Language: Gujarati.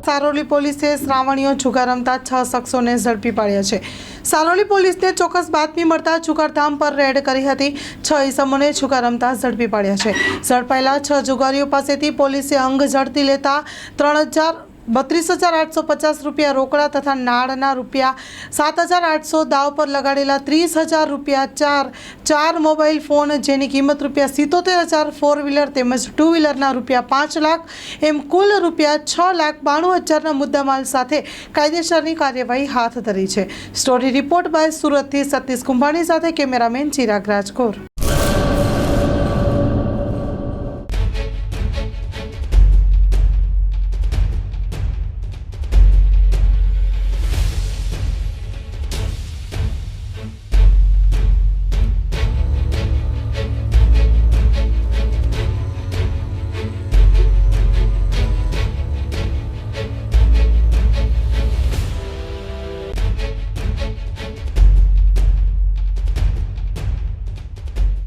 સારોલી પોલીસે શ્રાવણીઓ જુગાર રમતા 6 શખ્સોને ઝડપી પાડ્યા છે। સારોલી પોલીસને ચોક્કસ બાતમી મળતા જુગારધામ પર રેડ કરી હતી। 6 ઇસમોને જુગાર રમતા ઝડપી પાડ્યા છે। ઝડપાયેલા 6 જુગારીઓ પાસેથી પોલીસે અંગ ઝડપી લેતા 32,850 રૂપિયા રોકડા તથા નાળના રૂપિયા 7,800, દાવ પર લગાડેલા 30,000 રૂપિયા, ચાર મોબાઈલ ફોન જેની કિંમત રૂપિયા 77,000, 4 વ્હીલર તેમજ 2 વ્હીલરના રૂપિયા 5 લાખ એમ કુલ રૂપિયા 6,92,000ના મુદ્દામાલ સાથે કાયદેસરની કાર્યવાહી હાથ ધરી છે। સ્ટોરી રિપોર્ટ બાય સુરતથી સતીશ કુંભાણી સાથે કેમેરામેન ચિરાગ રાજકોર।